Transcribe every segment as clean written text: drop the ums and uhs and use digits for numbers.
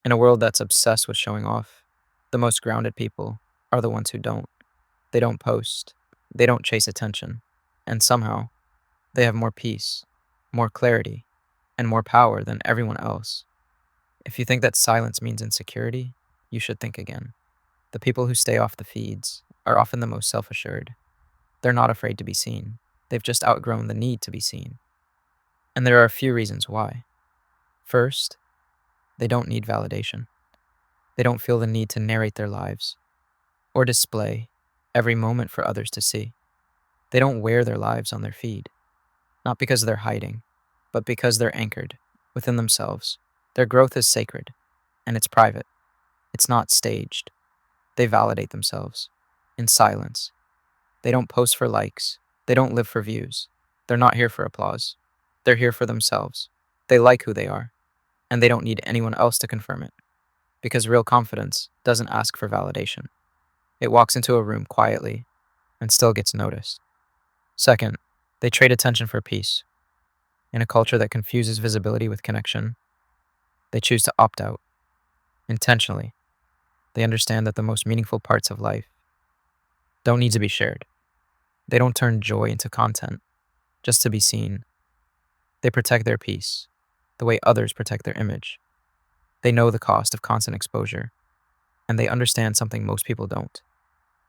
In a world that's obsessed with showing off, the most grounded people are the ones who don't. They don't post, they don't chase attention, and somehow they have more peace, more clarity, and more power than everyone else. If you think that silence means insecurity, you should think again. The people who stay off the feeds are often the most self assured. They're not afraid to be seen, they've just outgrown the need to be seen. And there are a few reasons why. First, they don't need validation. They don't feel the need to narrate their lives or display every moment for others to see. They don't wear their lives on their feed, not because they're hiding, but because they're anchored within themselves. Their growth is sacred, and it's private. It's not staged. They validate themselves in silence. They don't post for likes. They don't live for views. They're not here for applause. They're here for themselves. They like who they are, and they don't need anyone else to confirm it, because real confidence doesn't ask for validation. It walks into a room quietly and still gets noticed. Second, they trade attention for peace. In a culture that confuses visibility with connection, they choose to opt out intentionally. They understand that the most meaningful parts of life don't need to be shared. They don't turn joy into content just to be seen. They protect their peace the way others protect their image. They know the cost of constant exposure, and they understand something most people don't.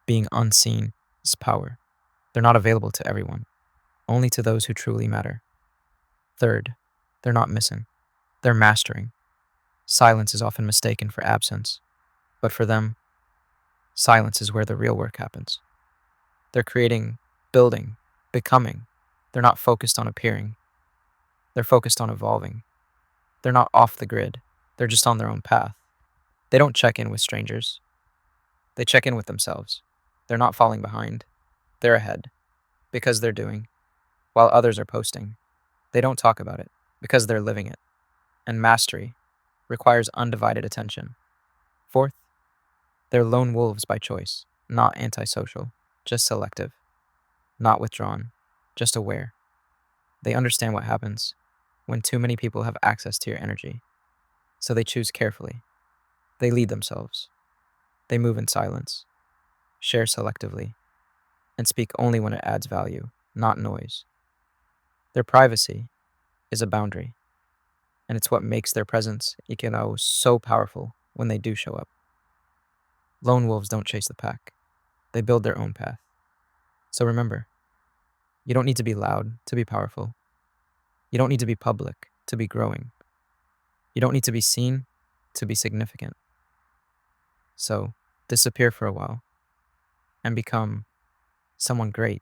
Being unseen is power. They're not available to everyone, only to those who truly matter. Third, they're not missing. They're mastering. Silence is often mistaken for absence, but for them, silence is where the real work happens. They're creating, building, becoming. They're not focused on appearing. They're focused on evolving. They're not off the grid. They're just on their own path. They don't check in with strangers. They check in with themselves. They're not falling behind. They're ahead because they're doing, while others are posting. They don't talk about it because they're living it. And mastery requires undivided attention. Fourth, they're lone wolves by choice, not antisocial, just selective, not withdrawn, just aware. They understand what happens when too many people have access to your energy, so they choose carefully. They lead themselves. They move in silence, share selectively, and speak only when it adds value, not noise. Their privacy is a boundary, and it's what makes their presence, so powerful when they do show up. Lone wolves don't chase the pack. They build their own path. So remember, you don't need to be loud to be powerful. You don't need to be public to be growing. You don't need to be seen to be significant. So disappear for a while and become someone great.